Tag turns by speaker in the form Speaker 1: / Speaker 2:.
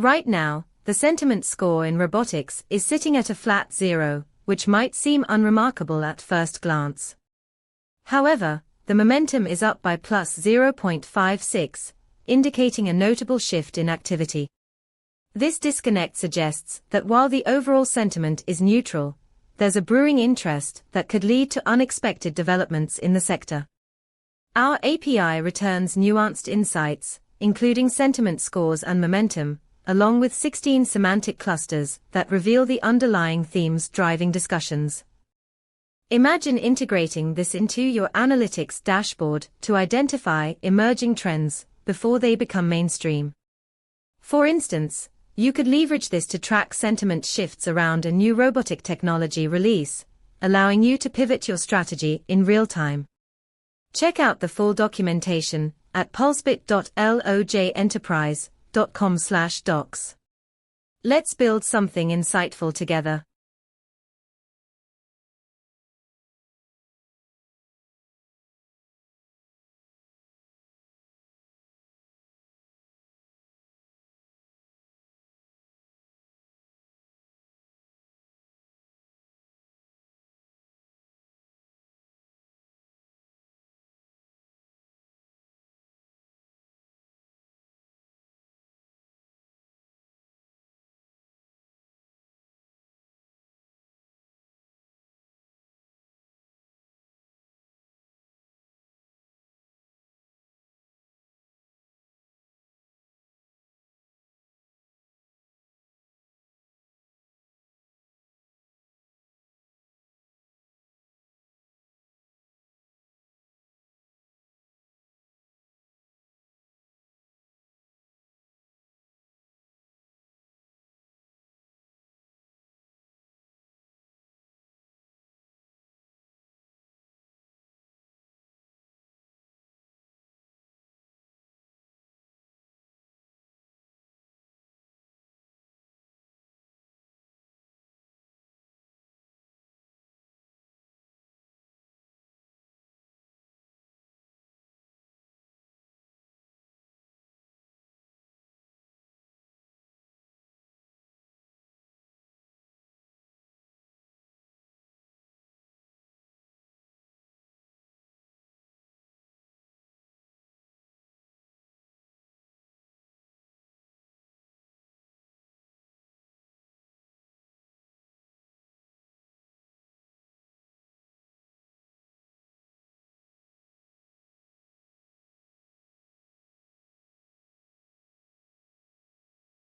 Speaker 1: Right now, the sentiment score in robotics is sitting at a flat 0, which might seem unremarkable at first glance. However, the momentum is up by plus 0.56, indicating a notable shift in activity. This disconnect suggests that while the overall sentiment is neutral, there's a brewing interest that could lead to unexpected developments in the sector. Our API returns nuanced insights, including sentiment scores and momentum, along with 16 semantic clusters that reveal the underlying themes driving discussions. Imagine integrating this into your analytics dashboard to identify emerging trends before they become mainstream. For instance, you could leverage this to track sentiment shifts around a new robotic technology release, allowing you to pivot your strategy in real time. Check out the full documentation at pulsebit.lojenterprise.com/docs. Let's build something insightful together.